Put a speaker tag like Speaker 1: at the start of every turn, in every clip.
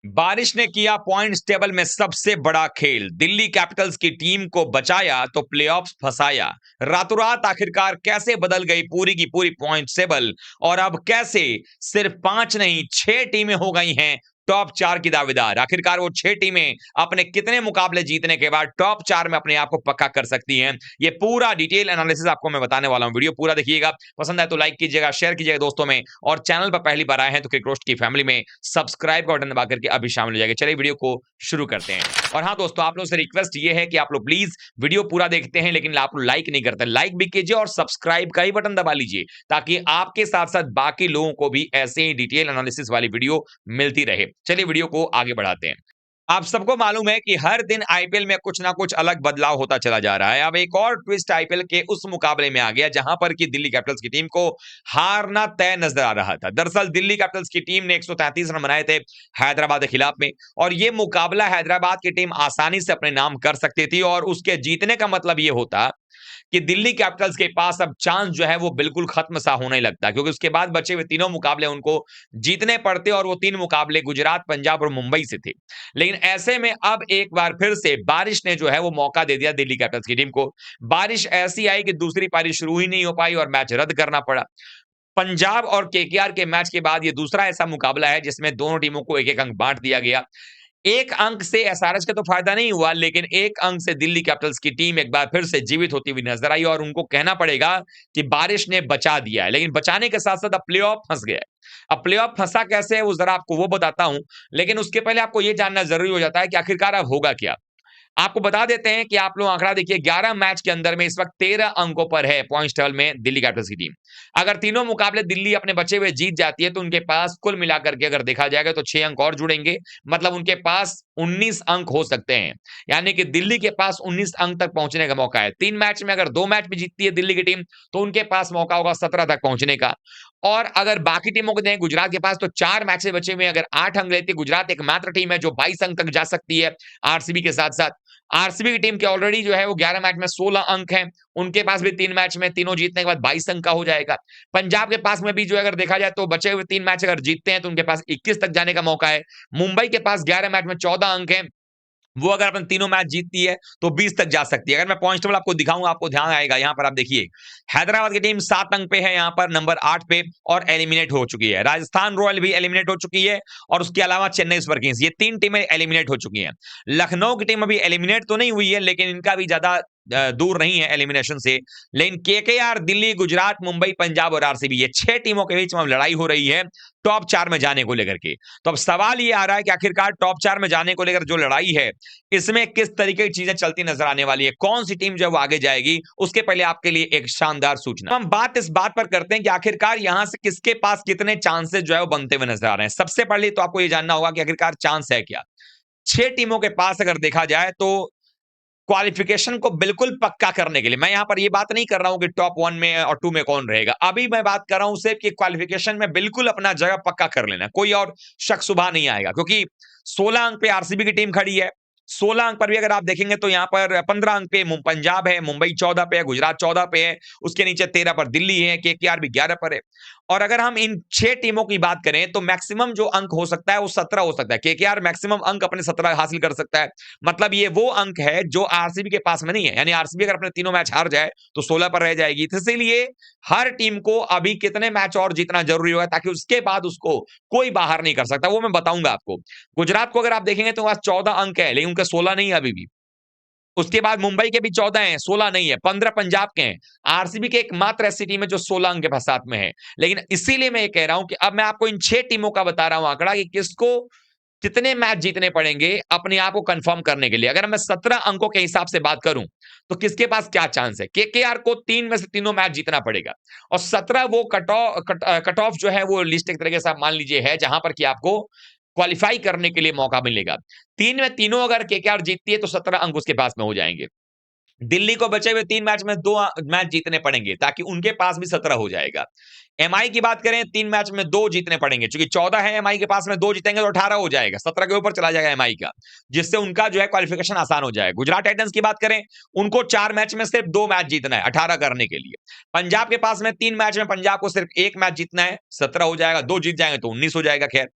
Speaker 1: बारिश ने किया पॉइंट्स टेबल में सबसे बड़ा खेल। दिल्ली कैपिटल्स की टीम को बचाया तो प्लेऑफ्स फंसाया। रातों रात आखिरकार कैसे बदल गई पूरी की पूरी पॉइंट्स टेबल, और अब कैसे सिर्फ 5 नहीं 6 टीमें हो गई हैं टॉप 4 की दावेदार। आखिरकार वो 6 टीमें अपने कितने मुकाबले जीतने के बाद टॉप 4 में अपने आप को पक्का कर सकती हैं, ये पूरा डिटेल एनालिसिस आपको मैं बताने वाला हूं। वीडियो पूरा देखिएगा, पसंद आए तो लाइक कीजिएगा, शेयर कीजिएगा दोस्तों में, और चैनल पर पहली बार आए हैं तो क्रिक रोस्ट की फैमिली में सब्सक्राइब का बटन दबा करके अभी शामिल हो जाएगा। चलिए वीडियो को शुरू करते हैं। और हाँ दोस्तों, आप लोगों से रिक्वेस्ट ये है कि आप लोग प्लीज वीडियो पूरा देखते हैं लेकिन आप लोग लाइक नहीं करते, लाइक भी कीजिए और सब्सक्राइब का ही बटन दबा लीजिए ताकि आपके साथ साथ बाकी लोगों को भी ऐसे ही डिटेल एनालिसिस वाली वीडियो मिलती रहे। चलिए वीडियो को आगे बढ़ाते हैं। आप सबको मालूम है कि हर दिन आईपीएल में कुछ ना कुछ अलग बदलाव होता चला जा रहा है। अब एक और ट्विस्ट आईपीएल के उस मुकाबले में आ गया जहां पर कि दिल्ली कैपिटल्स की टीम को हारना तय नजर आ रहा था। दरअसल दिल्ली कैपिटल्स की टीम ने 133 रन बनाए थे हैदराबाद के खिलाफ में, और यह मुकाबला हैदराबाद की टीम आसानी से अपने नाम कर सकती थी, और उसके जीतने का मतलब यह होता कि दिल्ली कैपिटल्स के पास अब चांस जो है वो बिल्कुल खत्म सा होने लगता, क्योंकि उसके बाद बचे हुए तीनों मुकाबले उनको जीतने पड़ते, और वो 3 मुकाबले गुजरात, पंजाब और मुंबई से थे। लेकिन ऐसे में अब एक बार फिर से बारिश ने जो है वो मौका दे दिया दिल्ली कैपिटल्स की टीम को। बारिश ऐसी आई कि दूसरी पारी शुरू ही नहीं हो पाई और मैच रद्द करना पड़ा। पंजाब और केकेआर के मैच के बाद ये दूसरा ऐसा मुकाबला है जिसमें दोनों टीमों को एक एक अंक बांट दिया गया। एक अंक से एसआरएच का तो फायदा नहीं हुआ, लेकिन एक अंक से दिल्ली कैपिटल्स की टीम एक बार फिर से जीवित होती हुई नजर आई, और उनको कहना पड़ेगा कि बारिश ने बचा दिया है। लेकिन बचाने के साथ साथ अब प्लेऑफ फंस गया है। अब प्लेऑफ फंसा कैसे है वो जरा आपको वो बताता हूं, लेकिन उसके पहले आपको यह जानना जरूरी हो जाता है कि आखिरकार अब होगा क्या। आपको बता देते हैं कि आप लोग आंकड़ा देखिए, 11 मैच के अंदर में इस वक्त 13 अंकों पर है पॉइंट्स टेबल में दिल्ली कैपिटल्स की टीम। अगर तीनों मुकाबले दिल्ली अपने बचे हुए जीत जाती है तो उनके पास कुल मिलाकर के अगर देखा जाएगा तो 6 अंक और जुड़ेंगे, मतलब उनके पास 19 अंक हो सकते हैं। यानी कि दिल्ली के पास 19 अंक तक पहुंचने का मौका है। 3 मैच में अगर 2 मैच भी जीतती है दिल्ली की टीम तो उनके पास मौका होगा 17 तक पहुंचने का। और अगर बाकी टीमों को दें, गुजरात के पास तो 4 मैच से बचे हुए, अगर 8 अंक लेती है गुजरात, एकमात्र टीम है जो 22 अंक तक जा सकती है आरसीबी के साथ साथ। आरसीबी की टीम के ऑलरेडी जो है वो 11 मैच में 16 अंक हैं, उनके पास भी 3 मैच में तीनों जीतने के बाद 22 अंक का हो जाएगा। पंजाब के पास में भी जो अगर देखा जाए तो बचे हुए 3 मैच अगर जीतते हैं तो उनके पास 21 तक जाने का मौका है। मुंबई के पास 11 मैच में 14 अंक हैं, वो अगर अपन तीनों मैच जीतती है तो 20 तक जा सकती है। अगर मैं पॉइंट टेबल आपको दिखाऊं आपको ध्यान आएगा, यहां पर आप देखिए हैदराबाद की टीम 7 अंक पे है, यहां पर नंबर 8 पे, और एलिमिनेट हो चुकी है। राजस्थान रॉयल भी एलिमिनेट हो चुकी है, और उसके अलावा चेन्नई सुपर किंग्स, ये 3 टीमें एलिमिनेट हो चुकी हैं। लखनऊ की टीम अभी एलिमिनेट तो नहीं हुई है, लेकिन इनका भी ज्यादा दूर नहीं है एलिमिनेशन से। लेकिन केकेआर, दिल्ली, गुजरात, मुंबई, पंजाब और आरसीबी, ये 6 टीमों के बीच में लड़ाई हो रही है टॉप 4 में जाने को लेकर के। तो अब सवाल ये आ रहा है कि आखिरकार टॉप 4 में जाने को लेकर जो लड़ाई है इसमें किस तरीके की चीजें चलती नजर आने वाली है, कौन सी टीम जो है वो आगे जाएगी। उसके पहले आपके लिए एक शानदार सूचना, हम बात इस बात पर करते हैं कि आखिरकार यहां से किसके पास कितने चांसेस जो है वो बनते हुए नजर आ रहे हैं। सबसे पहले तो आपको ये जानना होगा कि आखिरकार चांस है क्या। 6 टीमों के पास अगर देखा जाए तो क्वालिफिकेशन को बिल्कुल पक्का करने के लिए, मैं यहां पर ये बात नहीं कर रहा हूं कि टॉप 1 में और 2 में कौन रहेगा, अभी मैं बात कर रहा हूं सिर्फ कि क्वालिफिकेशन में बिल्कुल अपना जगह पक्का कर लेना, कोई और शक शुबा नहीं आएगा। क्योंकि 16 अंक पे आरसीबी की टीम खड़ी है, 16 अंक पर भी अगर आप देखेंगे तो यहां पर 15 अंक पे पंजाब है, मुंबई 14 पे है, गुजरात 14 पे है, उसके नीचे 13 पर दिल्ली है, केकेआर भी 11 पर है। और अगर हम इन 6 टीमों की बात करें तो मैक्सिमम जो अंक हो सकता है वो 17 हो सकता है। केकेआर मैक्सिमम अंक अपने 17 हासिल कर सकता है, मतलब ये वो अंक है जो आरसीबी के पास में नहीं है। यानी आरसीबी अगर अपने तीनों मैच हार जाए तो 16 पर रह जाएगी। तो इसीलिए हर टीम को अभी कितने मैच और जीतना जरूरी होगा ताकि उसके बाद उसको कोई बाहर नहीं कर सकता, वो मैं बताऊंगा आपको। गुजरात को अगर आप देखेंगे तो वहां 14 अंक है, लेकिन उनके 16 नहीं है अभी भी। उसके बाद मुंबई के भी 14 हैं, 16 नहीं है, 15 पंजाब के हैं। आरसीबी के एकमात्र ऐसी टीम है जो 16 अंक के साथ में है। लेकिन इसीलिए मैं ये कह रहा हूं कि अब मैं आपको इन 6 टीमों का बता रहा हूं आंकड़ा कि किसको कितने मैच जीतने पड़ेंगे अपने आप को कंफर्म करने के लिए। अगर मैं 17 अंकों के हिसाब से बात करूं तो किसके पास क्या चांस है। केकेआर को 3 में से तीनों मैच जीतना पड़ेगा, और 17 वो कट ऑफ जो है वो लिस्ट एक तरीके से आप मान लीजिए है जहां पर कि आपको क्वालिफाई करने के लिए मौका मिलेगा। 3 में तीनों अगर केकेआर जीतती है तो 17 अंक उसके पास में हो जाएंगे। दिल्ली को बचे हुए 3 मैच में 2 मैच जीतने पड़ेंगे ताकि उनके पास भी 17 हो जाएगा। एमआई की बात करें, 3 मैच में 2 जीतने पड़ेंगे, क्योंकि 14 है एमआई के पास में, 2 जीतेंगे तो 18 हो जाएगा, 17 के ऊपर चला जाएगा एमआई का, जिससे उनका जो है क्वालिफिकेशन आसान हो जाएगा। गुजरात टाइटंस की बात करें, उनको 4 मैच में सिर्फ 2 मैच जीतना है 18 करने के लिए। पंजाब के पास में 3 मैच में पंजाब को सिर्फ 1 मैच जीतना है, 17 हो जाएगा, 2 जीत जाएंगे तो 19 हो जाएगा। खैर,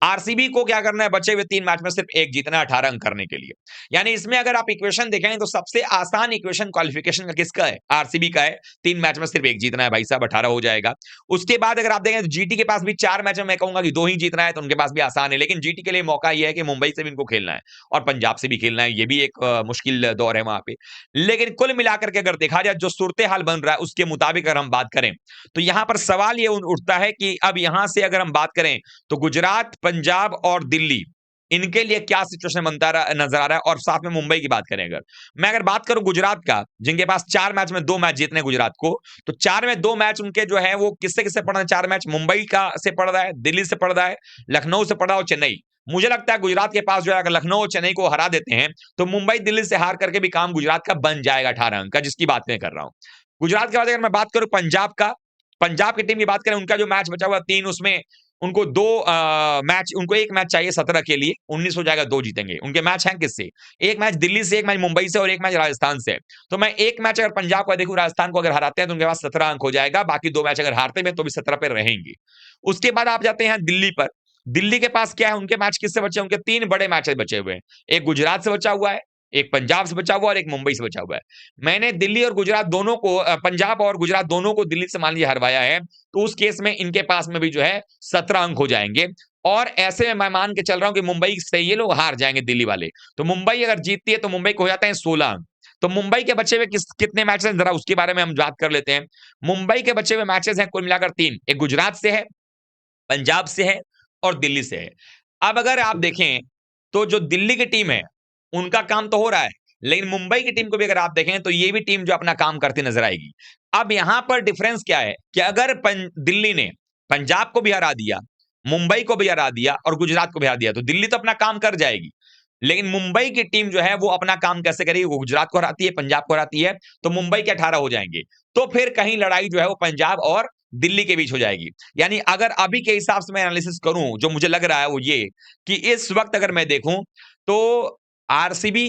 Speaker 1: आरसीबी को क्या करना है, बचे हुए 3 मैच में सिर्फ एक जीतना है 18 अंक करने के लिए। यानी इसमें अगर आप इक्वेशन देखें तो सबसे आसान इक्वेशन क्वालिफिकेशन का किसका है, आरसीबी का है। 3 मैच में सिर्फ एक जीतना है भाई साहब, 18 हो जाएगा। उसके बाद अगर आप देखें तो जीटी के पास भी 4 मैच में मैं कहूंगा कि 2 ही जीतना है, तो उनके पास भी आसान है। लेकिन जीटी के लिए मौका यह है कि मुंबई से भी इनको खेलना है और पंजाब से भी खेलना है, ये भी एक मुश्किल दौर है वहां पे। लेकिन कुल मिलाकर के अगर देखा जाए जो सूरत हाल बन रहा है उसके मुताबिक अगर हम बात करें तो यहां पर सवाल ये उठता है कि अब यहां से अगर हम बात करें तो गुजरात, पंजाब और दिल्ली, इनके लिए क्या सिचुएशन बनता नजर आ रहा है। और साथ में मुंबई की बात करें, अगर बात करूं गुजरात का, जिनके पास 4 मैच में 2 मैच जीतने गुजरात को, तो 4 में 2 मैच उनके जो है वो किससे किससे पड़ रहे हैं, 4 मैच मुंबई का से पड़ रहा है, दिल्ली से पड़ रहा है, लखनऊ से पड़ रहा है और चेन्नई। मुझे लगता है गुजरात के पास जो है अगर लखनऊ और चेन्नई को हरा देते हैं तो मुंबई दिल्ली से हार करके भी काम गुजरात का बन जाएगा 18 अंक का, जिसकी बात मैं कर रहा हूं। गुजरात के बाद अगर मैं बात करूं पंजाब का, पंजाब की टीम की बात करें, उनका जो मैच बचा हुआ 3, उसमें उनको 2 मैच, उनको 1 मैच चाहिए 17 के लिए, 19 हो जाएगा, 2 जीतेंगे। उनके मैच हैं किससे, 1 मैच दिल्ली से, 1 मैच मुंबई से और 1 मैच राजस्थान से। तो मैं 1 मैच अगर पंजाब का देखूं, राजस्थान को अगर हराते हैं तो उनके पास 17 अंक हो जाएगा, बाकी 2 मैच अगर हारते हैं तो भी 17 पे रहेंगे। उसके बाद आप जाते हैं दिल्ली पर। दिल्ली के पास क्या है, उनके मैच किससे बचे, उनके 3 बड़े मैचेस बचे हुए हैं। एक गुजरात से बचा हुआ है, एक पंजाब से बचा हुआ और एक मुंबई से बचा हुआ है। मैंने दिल्ली और गुजरात दोनों को, पंजाब और गुजरात दोनों को दिल्ली से मान लीजिए हरवाया है, तो उस केस में इनके पास में भी जो है 17 अंक हो जाएंगे। और ऐसे में मैं मान के चल रहा हूं कि मुंबई से ये लोग हार जाएंगे दिल्ली वाले, तो मुंबई अगर जीतती है तो मुंबई को हो जाते हैं 16 अंक। तो मुंबई के बचे हुए कितने मैचेस हैं, जरा उसके बारे में हम बात कर लेते हैं। मुंबई के बचे हुए मैचेस हैं कुल मिलाकर 3, एक गुजरात से है, पंजाब से है और दिल्ली से है। अब अगर आप देखें तो जो दिल्ली की टीम है उनका काम तो हो रहा है, लेकिन मुंबई की टीम को भी अगर आप देखें तो ये भी टीम जो अपना काम करती नजर आएगी। अब यहां पर डिफरेंस क्या है कि अगर दिल्ली ने पंजाब को भी हरा दिया, मुंबई को भी हरा दिया और गुजरात को भी हरा दिया तो दिल्ली तो अपना काम कर जाएगी। लेकिन मुंबई की टीम जो है वो अपना काम कैसे करेगी, वो गुजरात को हराती है, पंजाब को हराती है, तो मुंबई के 18 हो जाएंगे। तो फिर कहीं लड़ाई जो है वो पंजाब और दिल्ली के बीच हो जाएगी। यानी अगर अभी के हिसाब से मैं एनालिसिस करूं, जो मुझे लग रहा है वो ये कि इस वक्त अगर मैं देखूं तो आरसीबी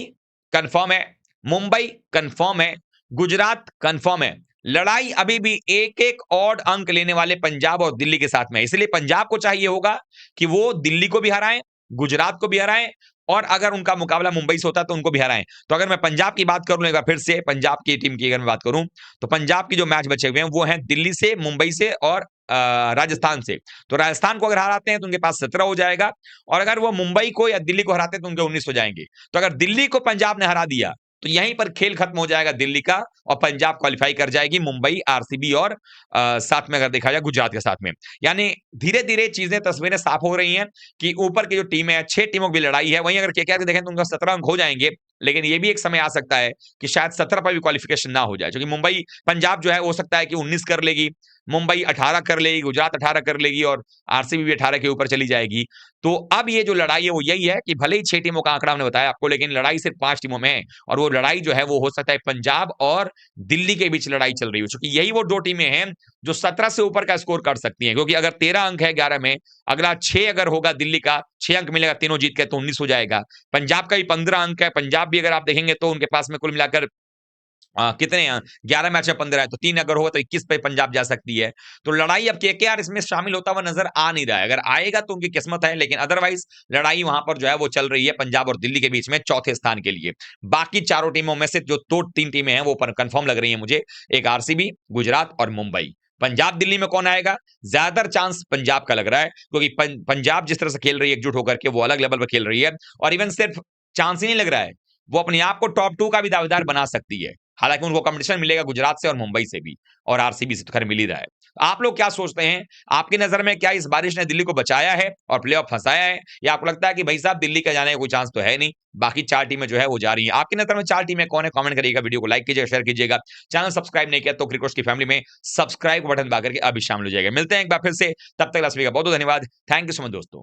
Speaker 1: कंफर्म है, मुंबई कंफर्म है, गुजरात कंफर्म है। लड़ाई अभी भी एक एक ऑड अंक लेने वाले पंजाब और दिल्ली के साथ में, इसलिए पंजाब को चाहिए होगा कि वो दिल्ली को भी हराएं, गुजरात को भी हराएं और अगर उनका मुकाबला मुंबई से होता है तो उनको भी हराएं। तो अगर मैं पंजाब की बात करूं, एक बार फिर से पंजाब की टीम की अगर मैं बात करूं तो पंजाब की जो मैच बचे हुए हैं वो हैं दिल्ली से, मुंबई से और राजस्थान से। तो राजस्थान को अगर हराते हैं तो उनके पास 17 हो जाएगा और अगर वो मुंबई को या दिल्ली को हराते हैं तो उनके 19 हो जाएंगे। तो अगर दिल्ली को पंजाब ने हरा दिया तो यहीं पर खेल खत्म हो जाएगा दिल्ली का और पंजाब क्वालिफाई कर जाएगी, मुंबई, आरसीबी और साथ में अगर देखा जाए गुजरात के साथ में। यानी धीरे धीरे चीजें, तस्वीरें साफ हो रही हैं कि ऊपर की जो टीम है 6 टीमों की लड़ाई है। वहीं अगर केकेआर की देखें तो उनका 17 अंक हो जाएंगे, लेकिन ये भी एक समय आ सकता है कि शायद 17 पर भी क्वालिफिकेशन ना हो जाए, क्योंकि मुंबई, पंजाब जो है हो सकता है कि 19 कर लेगी, मुंबई 18 कर लेगी, गुजरात 18 कर लेगी और आरसीबी भी 18 के ऊपर चली जाएगी। तो अब ये जो लड़ाई है वो यही है कि भले ही 6 टीमों का आंकड़ा हमने बताया आपको, लेकिन लड़ाई सिर्फ 5 टीमों में है और वो लड़ाई जो है वो हो सकता है पंजाब और दिल्ली के बीच लड़ाई चल रही हो, क्योंकि यही वो 2 टीमें हैं जो 17 से ऊपर का स्कोर कर सकती हैं। क्योंकि अगर 13 अंक है 11 में, अगला 6 अगर होगा दिल्ली का, 6 अंक मिलेगा, तीनों जीत के तो 19 हो जाएगा। पंजाब का भी 15 अंक है, पंजाब भी अगर आप देखेंगे तो उनके पास में कुल मिलाकर कितने हैं, 11 मैच में 15 है, तो 3 अगर होगा तो 21 पे पंजाब जा सकती है। तो लड़ाई अब केकेआर इसमें शामिल होता हुआ नजर आ नहीं रहा है, अगर आएगा तो उनकी किस्मत है, लेकिन अदरवाइज लड़ाई वहां पर जो है वो चल रही है पंजाब और दिल्ली के बीच में चौथे स्थान के लिए। बाकी चारों टीमों में से जो 3 टीमें हैं वो कंफर्म लग रही है मुझे, एक आरसीबी, गुजरात और मुंबई। पंजाब दिल्ली में कौन आएगा, ज्यादातर चांस पंजाब का लग रहा है, क्योंकि पंजाब जिस तरह से खेल रही है एकजुट होकर के, वो अलग लेवल पर खेल रही है और इवन सिर्फ चांस ही नहीं लग रहा है, वो अपने आप को टॉप 2 का भी दावेदार बना सकती है। हालांकि उनको कंपटीशन मिलेगा गुजरात से और मुंबई से भी और आरसीबी से तो खैर मिल ही रहा है। आप लोग क्या सोचते हैं, आपकी नजर में क्या इस बारिश ने दिल्ली को बचाया है और प्लेऑफ फंसाया है, या आपको लगता है कि भाई साहब दिल्ली का जाने का कोई चांस तो है नहीं, बाकी 4 टीमें जो है वो जा रही हैं? आपकी नजर में 4 टीमें कौन है, कमेंट करिएगा, वीडियो को लाइक कीजिएगा, शेयर कीजिएगा। चैनल सब्सक्राइब नहीं किया तो क्रिकेट की फैमिली में सब्सक्राइब बटन दबा करके अभी शामिल हो जाएगा। मिलते हैं एक बार फिर से, तब तक बहुत बहुत धन्यवाद। थैंक यू सो मच दोस्तों।